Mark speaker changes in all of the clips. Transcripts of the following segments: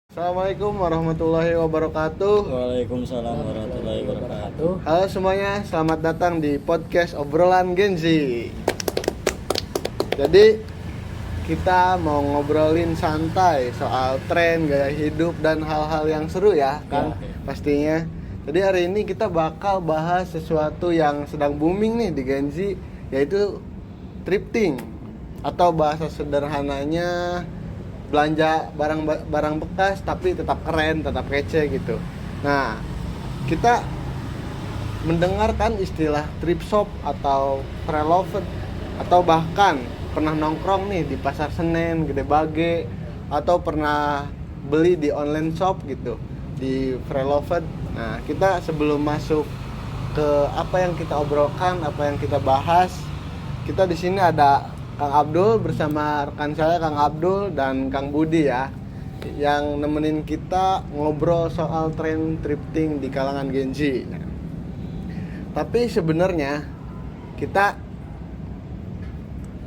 Speaker 1: Assalamualaikum warahmatullahi wabarakatuh.
Speaker 2: Waalaikumsalam warahmatullahi wabarakatuh.
Speaker 1: Halo semuanya, selamat datang di podcast obrolan Gen Z. Jadi kita mau ngobrolin santai soal tren, gaya hidup dan hal-hal yang seru ya kan, pastinya. Jadi hari ini kita bakal bahas sesuatu yang sedang booming nih di Gen Z, yaitu thrifting, atau bahasa sederhananya belanja barang bekas tapi tetap keren, tetap kece gitu. Nah, kita mendengarkan istilah thrift shop atau preloved, atau bahkan pernah nongkrong nih di Pasar Senen, Gede Bage, atau pernah beli di online shop gitu, di preloved. Nah, kita sebelum masuk ke apa yang kita obrolkan, apa yang kita bahas, kita di sini ada Kang Abdul bersama rekan saya Kang Abdul dan Kang Budi ya, yang nemenin kita ngobrol soal tren thrifting di kalangan Gen Z. Nah, tapi sebenarnya kita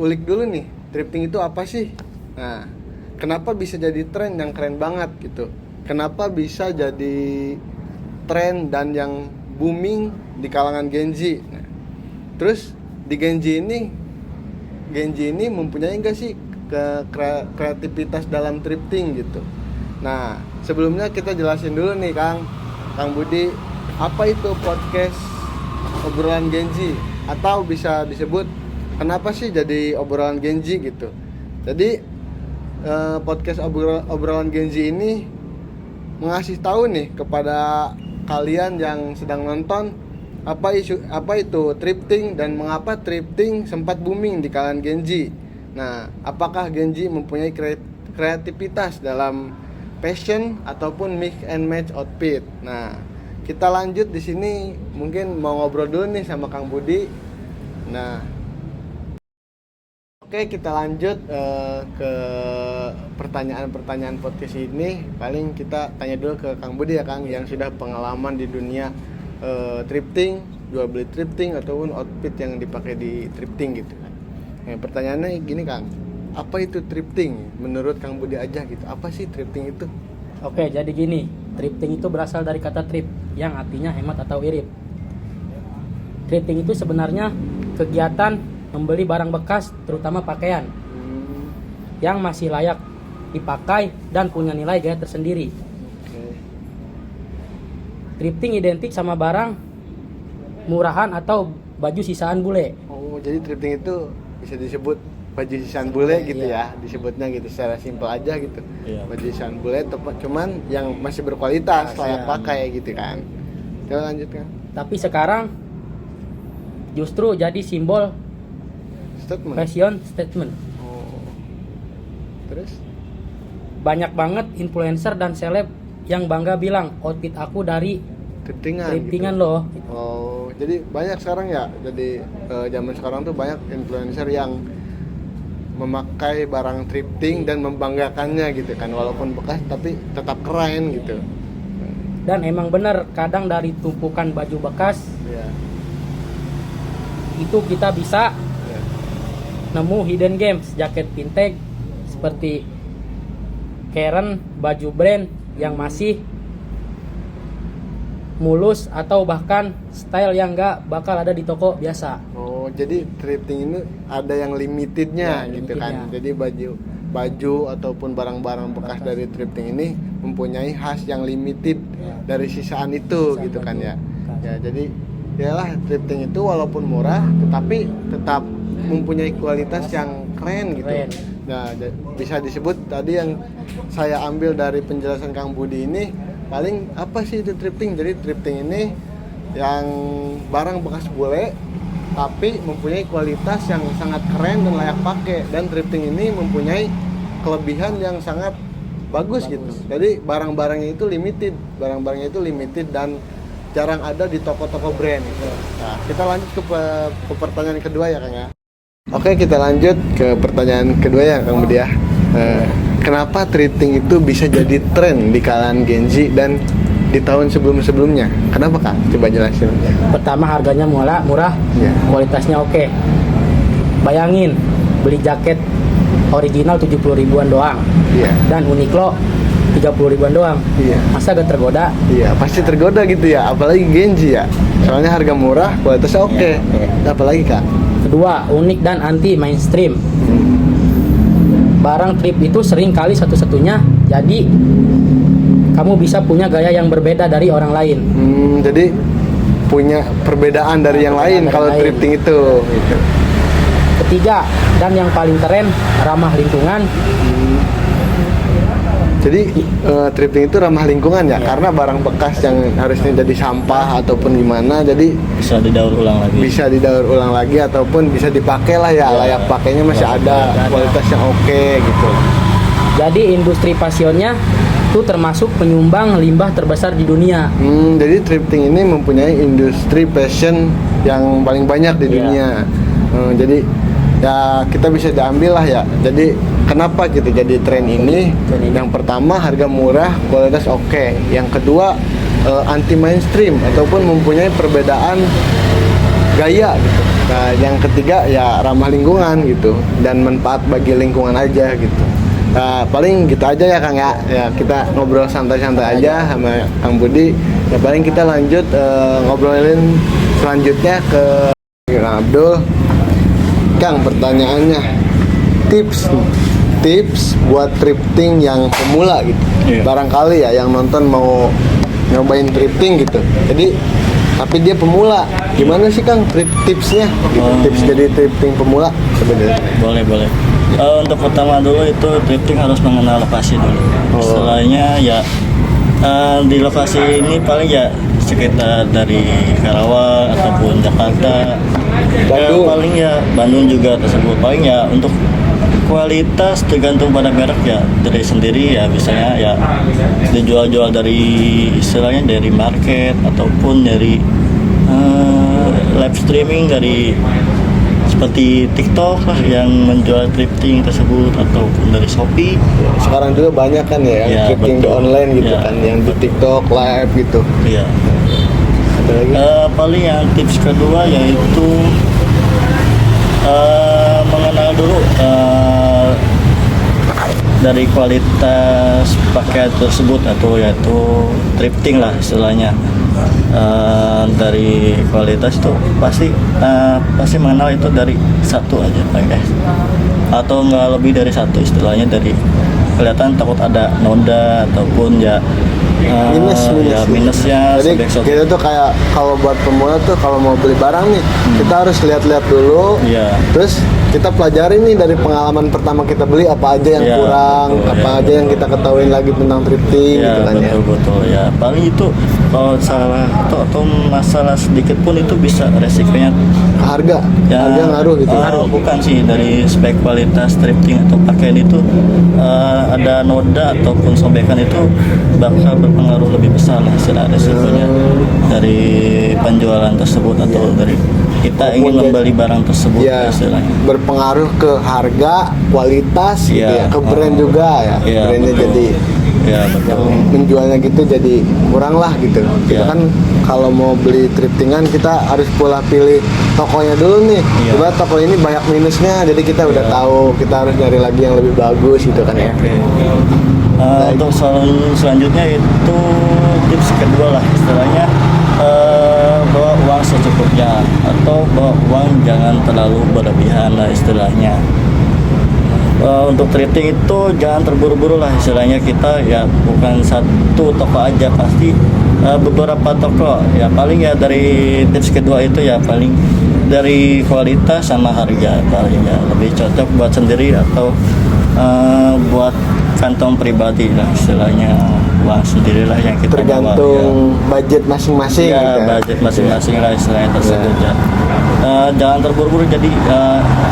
Speaker 1: ulik dulu nih, thrifting itu apa sih? Nah, kenapa bisa jadi tren yang keren banget gitu? Kenapa bisa jadi tren dan yang booming di kalangan Gen Z? Nah, terus di Gen Z ini mempunyai enggak sih kreativitas dalam thrifting gitu. Nah, sebelumnya kita jelasin dulu nih Kang Budi, apa itu podcast obrolan Gen Z, atau bisa disebut kenapa sih jadi obrolan Gen Z gitu. Jadi podcast obrolan Gen Z ini mengasih tahu nih kepada kalian yang sedang nonton apa itu thrifting dan mengapa thrifting sempat booming di kalangan Gen Z. Nah, apakah Gen Z mempunyai kreativitas dalam fashion ataupun mix and match outfit? Nah, kita lanjut di sini, mungkin mau ngobrol dulu nih sama Kang Budi. Nah, oke, kita lanjut ke pertanyaan-pertanyaan podcast ini. Paling kita tanya dulu ke Kang Budi ya Kang, yang sudah pengalaman di dunia thrifting, jual beli thrifting ataupun outfit yang dipakai di thrifting gitu kan. Nah, pertanyaannya gini Kang, apa itu thrifting menurut Kang Budi aja gitu? Apa sih thrifting itu?
Speaker 2: Oke, jadi gini, thrifting itu berasal dari kata thrift yang artinya hemat atau irit. Thrifting itu sebenarnya kegiatan membeli barang bekas, terutama pakaian yang masih layak dipakai dan punya nilai gaya tersendiri. Thrifting identik sama barang murahan atau baju sisaan bule.
Speaker 1: Oh, jadi thrifting itu bisa disebut baju sisaan bule gitu ya, disebutnya gitu secara simpel aja gitu. Baju sisaan bule cuman yang masih berkualitas, layak pakai gitu kan. Coba lanjutkan.
Speaker 2: Tapi sekarang justru jadi simbol
Speaker 1: Statement.
Speaker 2: fashion statement.
Speaker 1: Oh. Terus?
Speaker 2: Banyak banget influencer dan seleb yang bangga bilang outfit aku dari thriftingan
Speaker 1: gitu.
Speaker 2: loh.
Speaker 1: Oh, jadi banyak sekarang ya. Jadi zaman sekarang tuh banyak influencer yang memakai barang thrifting dan membanggakannya gitu kan, walaupun bekas tapi tetap keren gitu.
Speaker 2: Dan emang bener, kadang dari tumpukan baju bekas itu kita bisa nemu hidden gems, jaket vintage seperti Karen, baju brand yang masih mulus atau bahkan style yang nggak bakal ada di toko biasa.
Speaker 1: Oh, jadi thrifting ini ada yang limitednya gitu kan. Jadi baju ataupun barang-barang bekas dari thrifting ini mempunyai khas yang limited dari sisaan itu gitu kan ya. Ya, jadi yalah, thrifting itu walaupun murah tetapi tetap mempunyai kualitas yang keren gitu. Nah, bisa disebut tadi yang saya ambil dari penjelasan Kang Budi ini, paling apa sih itu thrifting? Jadi thrifting ini yang barang bekas bule tapi mempunyai kualitas yang sangat keren dan layak pakai, dan thrifting ini mempunyai kelebihan yang sangat bagus gitu. Jadi barang-barangnya itu limited dan jarang ada di toko-toko brand gitu. Nah, kita lanjut ke pertanyaan kedua ya Kang ya. Oke, kita lanjut ke pertanyaan kedua ya Kang Budi ya. Kenapa thrifting itu bisa jadi tren di kalangan Gen Z dan di tahun sebelum-sebelumnya? Kenapa Kak? Coba jelasin.
Speaker 2: Pertama, harganya murah, kualitasnya oke. Bayangin beli jaket original 70 ribuan doang. Dan Uniqlo 30 ribuan doang.
Speaker 1: Iya.
Speaker 2: Masa gak tergoda?
Speaker 1: Iya, pasti tergoda gitu ya, apalagi Genji ya. Soalnya harga murah, kualitasnya oke. Apalagi Kak?
Speaker 2: Kedua, unik dan anti mainstream. Barang trip itu sering kali satu-satunya, jadi kamu bisa punya gaya yang berbeda dari orang lain.
Speaker 1: Jadi punya perbedaan dari yang lain
Speaker 2: Perbedaan dari
Speaker 1: kalau
Speaker 2: yang lain.
Speaker 1: thrifting itu. Gitu.
Speaker 2: Ketiga, dan yang paling keren, ramah lingkungan.
Speaker 1: Jadi thrifting itu ramah lingkungan ya, karena barang bekas yang harusnya jadi sampah ataupun gimana, jadi
Speaker 3: Bisa didaur ulang lagi.
Speaker 1: bisa didaur ulang lagi ataupun bisa dipakai lah ya, layak pakainya masih ada, kualitas yang oke gitu.
Speaker 2: Jadi industri pasionnya itu termasuk penyumbang limbah terbesar di dunia.
Speaker 1: Jadi thrifting ini mempunyai industri fashion yang paling banyak di
Speaker 2: Iya.
Speaker 1: dunia. Jadi ya kita bisa diambil lah ya. Jadi kenapa gitu jadi tren ini?
Speaker 2: Tren ini.
Speaker 1: Yang pertama harga murah, kualitas oke. Yang kedua anti mainstream ataupun mempunyai perbedaan gaya gitu. Nah, yang ketiga ya ramah lingkungan gitu dan manfaat bagi lingkungan aja gitu. Nah, paling gitu aja ya Kang ya. Ya kita ngobrol santai-santai aja sama Kang Budi. Ya paling kita lanjut ngobrolin selanjutnya ke Kang Abdul. Kang, pertanyaannya tips buat thrifting yang pemula gitu.
Speaker 3: Iya.
Speaker 1: Barangkali ya yang nonton mau nyobain thrifting gitu. Jadi tapi dia pemula, gimana sih Kang tipsnya? Gitu. Tips jadi thrifting pemula sebenarnya.
Speaker 3: Boleh. Untuk pertama dulu itu thrifting harus mengenal lokasi dulu. Setelahnya ya di lokasi ini paling ya sekitar dari Karawang ataupun Jakarta.
Speaker 1: Bandung.
Speaker 3: Paling ya Bandung juga tersebut. Paling ya untuk kualitas tergantung pada merek ya dari sendiri ya, misalnya ya dijual-jual dari istilahnya dari market ataupun dari live streaming dari seperti TikTok lah yang menjual thrifting tersebut ataupun dari Shopee.
Speaker 1: Sekarang juga banyak kan ya,
Speaker 3: Ya,
Speaker 1: thrifting di
Speaker 3: betul.
Speaker 1: online gitu
Speaker 3: Ya,
Speaker 1: kan, yang di TikTok live gitu.
Speaker 3: Iya.
Speaker 1: Ada lagi?
Speaker 3: Paling yang tips kedua yaitu mengenal dulu dari kualitas pakaian tersebut atau yaitu thrifting lah istilahnya. Dari kualitas itu pasti mengenal itu dari satu aja guys, atau nggak lebih dari satu, istilahnya dari kelihatan takut ada noda ataupun ya minusnya.
Speaker 1: Jadi kita tuh kayak kalau buat pemula tuh kalau mau beli barang nih kita harus lihat-lihat dulu.
Speaker 3: Iya.
Speaker 1: Terus kita pelajari nih dari pengalaman pertama kita beli apa aja yang
Speaker 3: Iya,
Speaker 1: kurang,
Speaker 3: betul,
Speaker 1: apa
Speaker 3: ya,
Speaker 1: aja yang kita ketahuin lagi tentang thrifting
Speaker 3: Ya,
Speaker 1: gitu kan ya.
Speaker 3: betul ya. Paling itu kalau salah atau masalah sedikit pun itu bisa resikonya
Speaker 1: Harga,
Speaker 3: ya.
Speaker 1: harga ngaruh gitu.
Speaker 3: Bukan sih, dari spek kualitas thrifting atau pakaian itu ada noda ataupun sobekan itu bakal berpengaruh lebih besar lah secara resikonya dari penjualan tersebut atau dari kita ingin membeli barang tersebut
Speaker 1: Ya,
Speaker 3: istilahnya.
Speaker 1: berpengaruh ke harga, kualitas gitu
Speaker 3: Iya,
Speaker 1: ya, ke brand juga ya.
Speaker 3: Iya,
Speaker 1: Brandnya
Speaker 3: betul.
Speaker 1: jadi
Speaker 3: Ya,
Speaker 1: yang
Speaker 3: betul.
Speaker 1: menjualnya gitu jadi kurang lah gitu. Kita
Speaker 3: Iya.
Speaker 1: kan kalau mau beli thriftingan kita harus pula pilih tokonya dulu nih.
Speaker 3: Iya.
Speaker 1: Coba toko ini banyak minusnya, jadi kita udah tahu kita harus nyari lagi yang lebih bagus gitu kan ya.
Speaker 3: Oke. Untuk selanjutnya itu tips kedua lah istilahnya, bawa uang secukupnya atau bawa uang jangan terlalu berlebihan lah istilahnya. Untuk thrifting itu jangan terburu-buru lah istilahnya, kita ya bukan satu toko aja, pasti beberapa toko ya. Paling ya dari tips kedua itu ya paling dari kualitas sama harga, paling ya lebih cocok buat sendiri atau buat kantong pribadi lah istilahnya, uang sendiri lah yang kita bawa,
Speaker 1: Tergantung budget masing-masing
Speaker 3: ya,
Speaker 1: gitu ya.
Speaker 3: budget masing-masing lah istilahnya tersebut ya. Jangan terburu-buru, jadi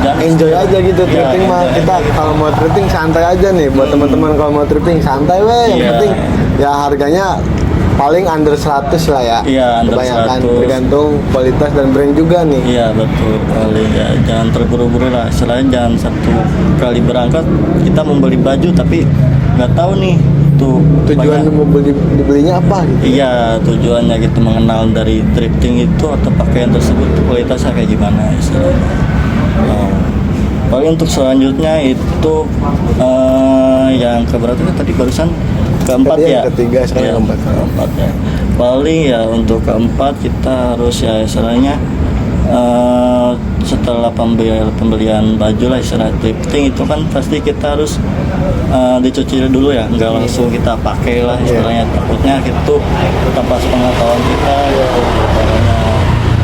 Speaker 3: jangan
Speaker 1: Enjoy aja gitu
Speaker 3: Ya,
Speaker 1: thrifting mah.
Speaker 3: enjoy
Speaker 1: Kita
Speaker 3: aja.
Speaker 1: kalau mau thrifting santai aja nih buat teman-teman. Kalau mau thrifting santai weh, yang
Speaker 3: Iya.
Speaker 1: penting ya harganya paling under 100 lah ya.
Speaker 3: Iya, under
Speaker 1: Kebanyakan
Speaker 3: 100.
Speaker 1: tergantung kualitas dan brand juga nih.
Speaker 3: Iya betul kali ya, jangan terburu-buru lah. Selain jangan satu kali berangkat kita membeli baju tapi nggak tahu nih tuh
Speaker 1: Tujuan mau dibelinya apa gitu.
Speaker 3: Iya, tujuannya gitu, mengenal dari thrifting itu atau pakaian tersebut kualitasnya kayak gimana istilahnya. Paling untuk selanjutnya itu yang keberapa tadi barusan keempat
Speaker 1: Tadi
Speaker 3: ya.
Speaker 1: yang ketiga, sekarang
Speaker 3: Ya,
Speaker 1: keempat.
Speaker 3: keempat ya. Paling ya untuk keempat kita harus ya istilahnya setelah pembelian baju lah istilah thrifting itu kan pasti kita harus dicuci dulu ya, nggak langsung kita pakai lah istilahnya, takutnya itu tanpa sepengetahuan kita gitu.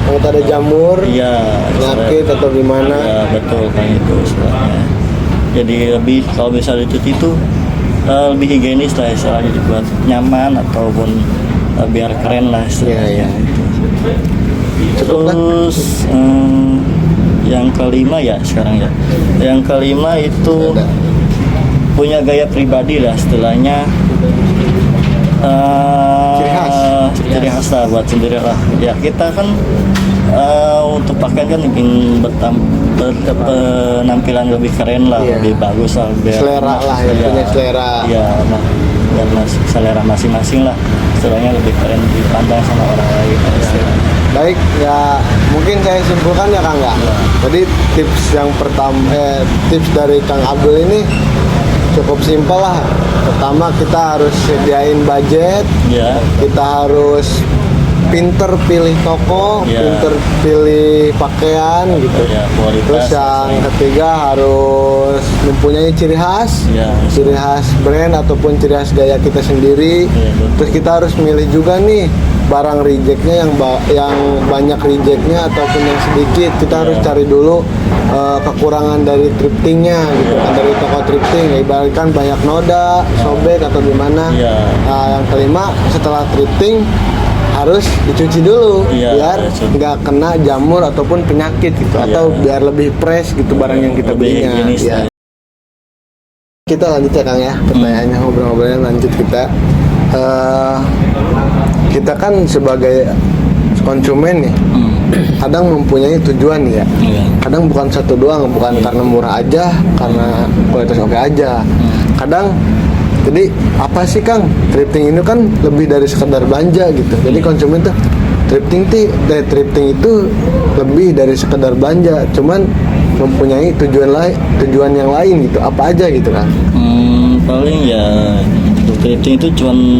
Speaker 1: Kalau ada jamur,
Speaker 3: Iya,
Speaker 1: penyakit atau gimana.
Speaker 3: ya betul kan itu istilahnya. Jadi lebih kalau bisa dicuci itu lebih higienis lah istilahnya, dibuat nyaman ataupun biar keren lah istilahnya.
Speaker 1: Iya, Cukup kan?
Speaker 3: Terus yang kelima ya sekarang ya. Yang kelima itu
Speaker 1: Ada.
Speaker 3: punya gaya pribadi lah istilahnya. Ciri khas lah buat sendiri lah. Ya kita kan untuk pakaian kan ingin penampilan lebih keren lah,
Speaker 1: Iya.
Speaker 3: lebih bagus lah, biar
Speaker 1: Selera lah, yang punya selera.
Speaker 3: Iya, biar selera masing-masing lah, istilahnya lebih keren dipandang sama orang lain.
Speaker 1: Baik, ya mungkin saya simpulkan ya Kang ya. Jadi tips yang pertama, tips dari Kang Abdul ini cukup simpel lah. Pertama kita harus sediain budget,
Speaker 3: Ya,
Speaker 1: kita harus pinter pilih toko,
Speaker 3: Iya.
Speaker 1: pinter pilih pakaian gitu.
Speaker 3: ya kualitas.
Speaker 1: Terus yang ketiga harus mempunyai ciri khas,
Speaker 3: Ya,
Speaker 1: ciri khas brand ataupun ciri khas gaya kita sendiri.
Speaker 3: Iya, betul.
Speaker 1: Terus kita harus milih juga nih barang rejectnya yang banyak rejectnya ataupun yang sedikit. Kita harus cari dulu kekurangan dari thriftingnya gitu kan, dari toko thrifting. Ibaratkan banyak noda, sobek atau gimana.
Speaker 3: Iya.
Speaker 1: Nah, yang kelima setelah thrifting harus dicuci dulu
Speaker 3: Iya,
Speaker 1: biar
Speaker 3: betul.
Speaker 1: nggak kena jamur ataupun penyakit gitu,
Speaker 3: Iya.
Speaker 1: atau biar lebih fresh gitu barang yang kita
Speaker 3: Lebih
Speaker 1: belinya.
Speaker 3: higienis
Speaker 1: Ya.
Speaker 3: lah.
Speaker 1: Kita lanjut ya Kang ya, pertanyaannya ngobrol-ngobrolnya lanjut kita. Kita kan sebagai konsumen nih, kadang mempunyai tujuan ya.
Speaker 3: Iya.
Speaker 1: Kadang bukan satu doang, bukan karena murah aja, karena kualitas oke aja. Kadang jadi apa sih Kang? Thrifting ini kan lebih dari sekedar belanja gitu. Jadi konsumen tuh thrifting itu lebih dari sekedar belanja, cuman mempunyai tujuan yang lain gitu. Apa aja gitu kan?
Speaker 3: Paling ya untuk thrifting itu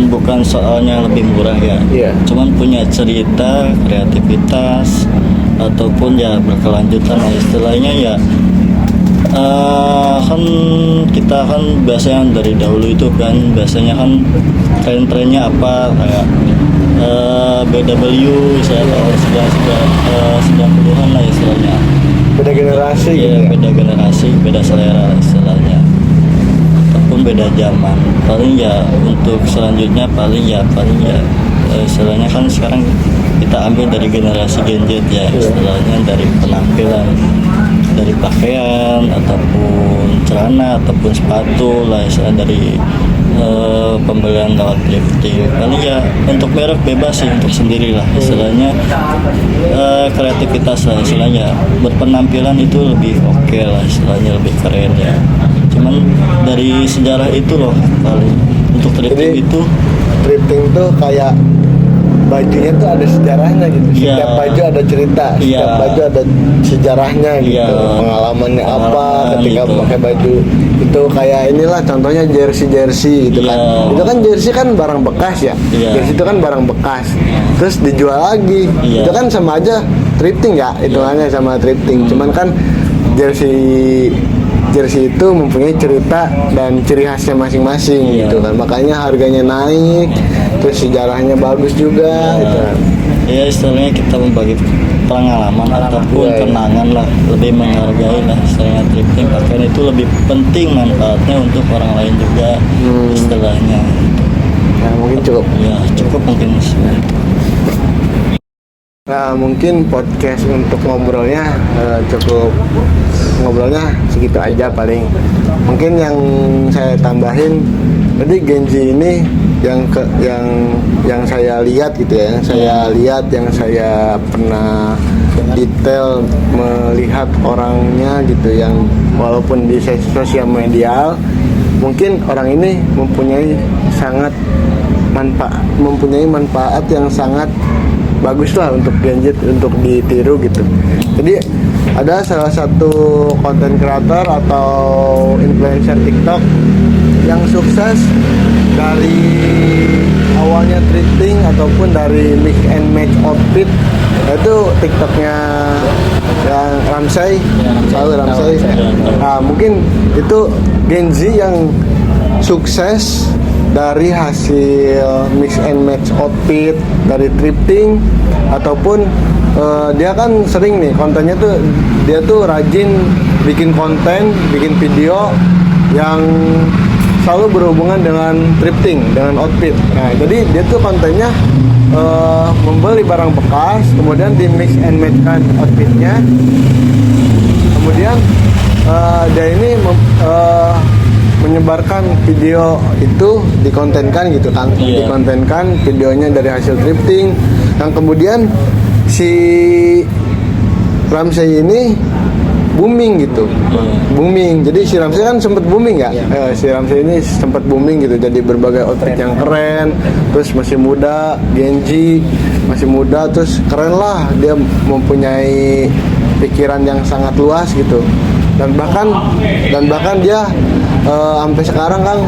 Speaker 3: bukan soalnya lebih murah ya.
Speaker 1: Iya.
Speaker 3: Cuman punya cerita, kreativitas ataupun ya berkelanjutan lah istilahnya ya. Kan kita kan biasanya dari dahulu itu kan biasanya kan tren-trennya apa kayak BW saya tahun 90-an lah istilahnya.
Speaker 1: Beda generasi
Speaker 3: Iya,
Speaker 1: gitu ya.
Speaker 3: beda generasi, beda selera lah istilahnya, ataupun beda zaman. Paling ya untuk selanjutnya paling ya istilahnya kan sekarang kita ambil dari generasi Gen Z ya istilahnya, dari penampilan, dari pakaian ataupun celana ataupun sepatu lah istilahnya, dari pembelian lewat thrifting. Paling ya untuk merek bebas sih, untuk sendiri lah istilahnya, kreativitas lah istilahnya, berpenampilan itu lebih oke lah istilahnya, lebih keren ya. Cuman dari sejarah itu loh paling untuk thrifting
Speaker 1: Jadi,
Speaker 3: itu
Speaker 1: Thrifting tuh kayak bajunya tuh ada sejarahnya gitu.
Speaker 3: Iya.
Speaker 1: Setiap baju ada cerita,
Speaker 3: Iya.
Speaker 1: setiap baju ada sejarahnya gitu.
Speaker 3: Iya.
Speaker 1: Pengalamannya apa
Speaker 3: Pengalaman
Speaker 1: ketika
Speaker 3: gitu.
Speaker 1: pakai baju. Itu kayak inilah contohnya jersey gitu kan.
Speaker 3: Iya.
Speaker 1: Itu kan jersey kan barang bekas ya.
Speaker 3: Iya.
Speaker 1: Jersey itu kan barang bekas. Terus dijual lagi.
Speaker 3: Iya.
Speaker 1: Itu kan sama aja thrifting ya, hitungannya sama thrifting. Cuman kan jersey itu mempunyai cerita dan ciri khasnya masing-masing
Speaker 3: Iya.
Speaker 1: gitu kan, makanya harganya naik, terus sejarahnya bagus juga gitu kan.
Speaker 3: ya istilahnya kita membagi pengalaman ataupun
Speaker 1: Iya, iya.
Speaker 3: kenangan lah, lebih menghargai lah istilahnya. Thrifting pakaian itu lebih penting manfaatnya untuk orang lain juga istilahnya.
Speaker 1: Nah mungkin cukup.
Speaker 3: Ya cukup mungkin.
Speaker 1: Nah mungkin podcast untuk ngobrolnya cukup, ngobrolnya segitu aja paling. Mungkin yang saya tambahin, jadi Genji ini yang saya lihat gitu ya, yang saya pernah detail melihat orangnya gitu, yang walaupun di sosial media mungkin orang ini mempunyai manfaat yang sangat bagus lah untuk Genjit, untuk ditiru gitu. Jadi ada salah satu konten kreator atau influencer TikTok yang sukses dari awalnya thrifting ataupun dari mix and match outfit itu TikToknya yang Ramsay, tahu Ramsay. Nah, mungkin itu Gen Z yang sukses dari hasil mix and match outfit dari thrifting ataupun dia kan sering nih kontennya tuh, dia tuh rajin bikin konten, bikin video yang selalu berhubungan dengan thrifting, dengan outfit. Nah, jadi dia tuh kontennya membeli barang bekas, kemudian di mix and match kan outfitnya, kemudian dia ini menyebarkan video itu, dikontenkan gitu kan, dikontenkan videonya dari hasil thrifting, yang kemudian si Ramsay ini booming gitu, booming. Jadi si Ramsay kan sempat booming ya, si Ramsay ini sempat booming gitu, jadi berbagai outfit yang keren, terus masih muda, Gen Z, masih muda, terus keren lah, dia mempunyai pikiran yang sangat luas gitu, dan bahkan dia sampai sekarang kan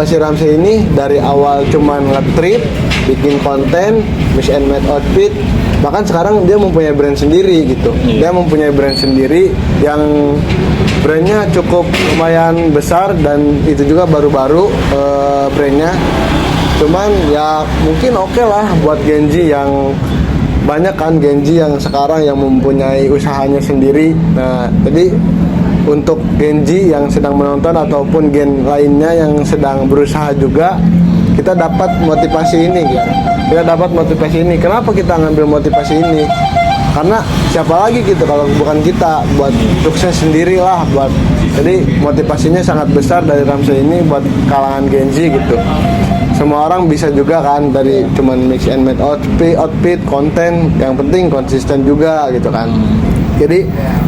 Speaker 1: si Ramsay ini dari awal cuman nge-trip, bikin konten, mix and match outfit, bahkan sekarang dia mempunyai brand sendiri gitu. Dia mempunyai brand sendiri yang brandnya cukup lumayan besar, dan itu juga baru-baru brandnya. Cuman ya mungkin oke lah buat Gen Z, yang banyak kan Gen Z yang sekarang yang mempunyai usahanya sendiri. Nah, jadi untuk Gen Z yang sedang menonton ataupun gen lainnya yang sedang berusaha juga, kita dapat motivasi ini gitu. Kita dapat motivasi ini. Kenapa kita ngambil motivasi ini? Karena siapa lagi gitu kalau bukan kita, buat sukses sendiri lah, buat. Jadi motivasinya sangat besar dari Ramsay ini buat kalangan Gen Z gitu. Semua orang bisa juga kan, dari cuman mix and match outfit, konten, yang penting konsisten juga gitu kan. Jadi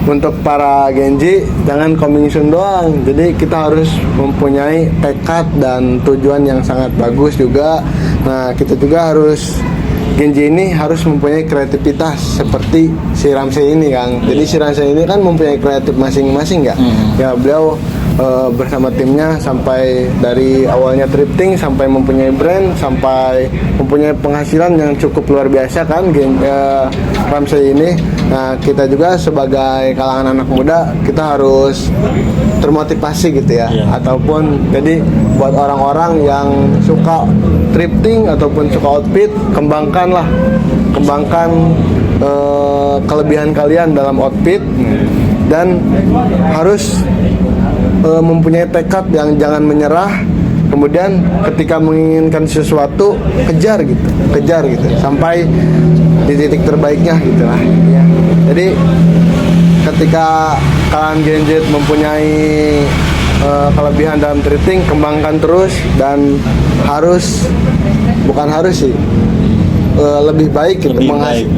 Speaker 1: untuk para Gen Z jangan coming soon doang. Jadi kita harus mempunyai tekad dan tujuan yang sangat bagus juga. Nah, kita juga harus, Gen Z ini harus mempunyai kreativitas seperti si Ramsay ini kan. Jadi si Ramsay ini kan mempunyai kreatif masing-masing ya. Ya beliau bersama timnya sampai dari awalnya thrifting sampai mempunyai brand, sampai mempunyai penghasilan yang cukup luar biasa kan Ramsay ini. Nah, kita juga sebagai kalangan anak muda kita harus termotivasi gitu ya. Ataupun jadi buat orang-orang yang suka thrifting ataupun suka outfit, kembangkan kelebihan kalian dalam outfit, dan harus mempunyai tekad yang jangan menyerah. Kemudian ketika menginginkan sesuatu, kejar gitu sampai di titik terbaiknya gitu lah ya. Jadi ketika kalian Gen Z mempunyai kelebihan dalam thrifting, kembangkan terus, dan lebih baik gitu,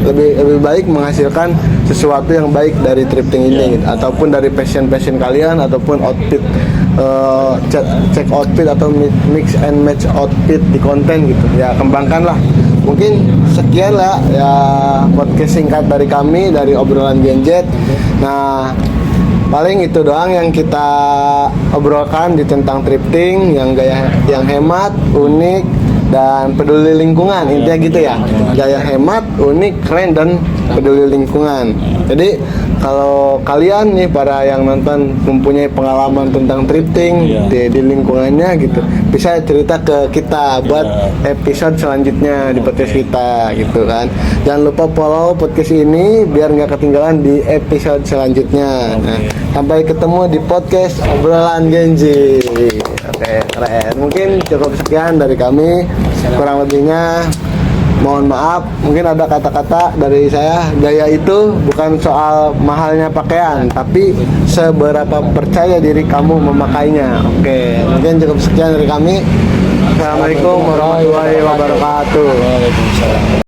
Speaker 1: lebih baik menghasilkan sesuatu yang baik dari thrifting ini gitu. Ataupun dari passion kalian, ataupun outfit, cek outfit atau mix and match outfit di konten gitu ya, kembangkan lah. Mungkin sekian lah ya podcast singkat dari kami, dari obrolan Gen Z. Nah, paling itu doang yang kita obrolkan di tentang thrifting, yang gaya yang hemat, unik, dan peduli lingkungan. Intinya gitu ya, gaya hemat, unik, keren, dan peduli lingkungan. Jadi kalau kalian nih para yang nonton mempunyai pengalaman tentang thrifting di lingkungannya gitu, bisa cerita ke kita buat episode selanjutnya di podcast kita gitu kan. Jangan lupa follow podcast ini biar nggak ketinggalan di episode selanjutnya. Nah, sampai ketemu di podcast obrolan Gen Z. Oke, keren. Mungkin cukup sekian dari kami. Kurang lebihnya mohon maaf. Mungkin ada kata-kata dari saya. Gaya itu bukan soal mahalnya pakaian, tapi seberapa percaya diri kamu memakainya. Oke, mungkin cukup sekian dari kami. Assalamualaikum warahmatullahi wabarakatuh.